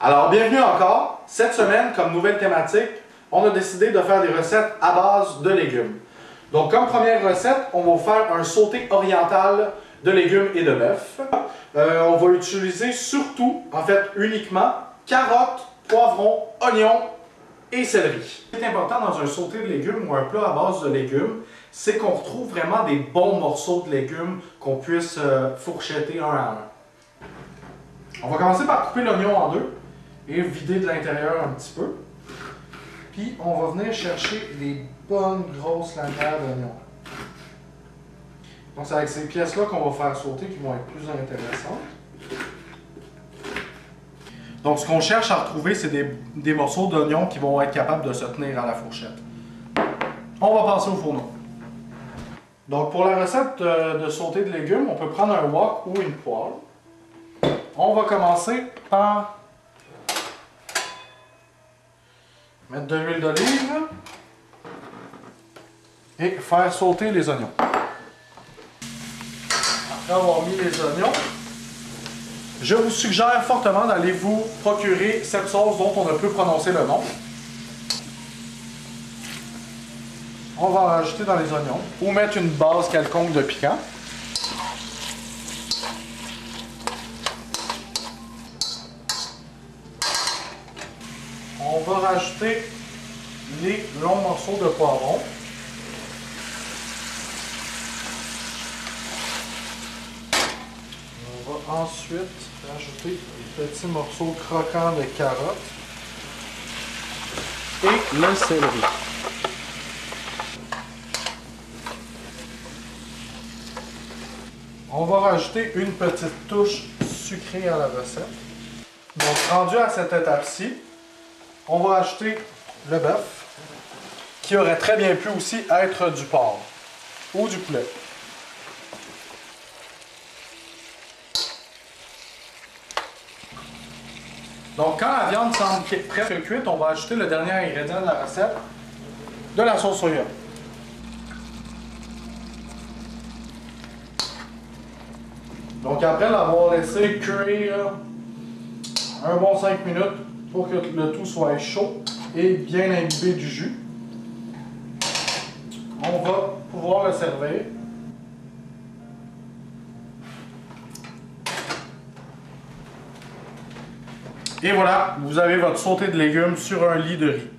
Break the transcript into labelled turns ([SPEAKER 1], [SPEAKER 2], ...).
[SPEAKER 1] Alors, bienvenue encore. Cette semaine, comme nouvelle thématique, on a décidé de faire des recettes à base de légumes. Donc, comme première recette, on va faire un sauté oriental de légumes et de bœuf. On va utiliser surtout, en fait uniquement, carottes, poivrons, oignons et céleri. Ce qui est important dans un sauté de légumes ou un plat à base de légumes, c'est qu'on retrouve vraiment des bons morceaux de légumes qu'on puisse fourchetter un à un. On va commencer par couper l'oignon en deux et vider de l'intérieur un petit peu. Puis on va venir chercher des bonnes grosses lanières d'oignons. Donc c'est avec ces pièces-là qu'on va faire sauter qui vont être plus intéressantes. Donc ce qu'on cherche à retrouver, c'est des morceaux d'oignons qui vont être capables de se tenir à la fourchette. On va passer au fourneau. Donc pour la recette de sauté de légumes, on peut prendre un wok ou une poêle. On va commencer par mettre de l'huile d'olive et faire sauter les oignons. Après avoir mis les oignons, je vous suggère fortement d'aller vous procurer cette sauce dont on ne peut prononcer le nom. On va en rajouter dans les oignons ou mettre une base quelconque de piquant. On va rajouter les longs morceaux de poivron. On va ensuite rajouter les petits morceaux croquants de carottes et le céleri. On va rajouter une petite touche sucrée à la recette. Donc, rendu à cette étape-ci, on va ajouter le bœuf, qui aurait très bien pu aussi être du porc ou du poulet. Donc, quand la viande semble presque cuite, on va ajouter le dernier ingrédient de la recette, de la sauce soya. Donc, après l'avoir laissé cuire un bon 5 minutes pour que le tout soit chaud et bien imbibé du jus, on va pouvoir le servir. Et voilà, vous avez votre sauté de légumes sur un lit de riz.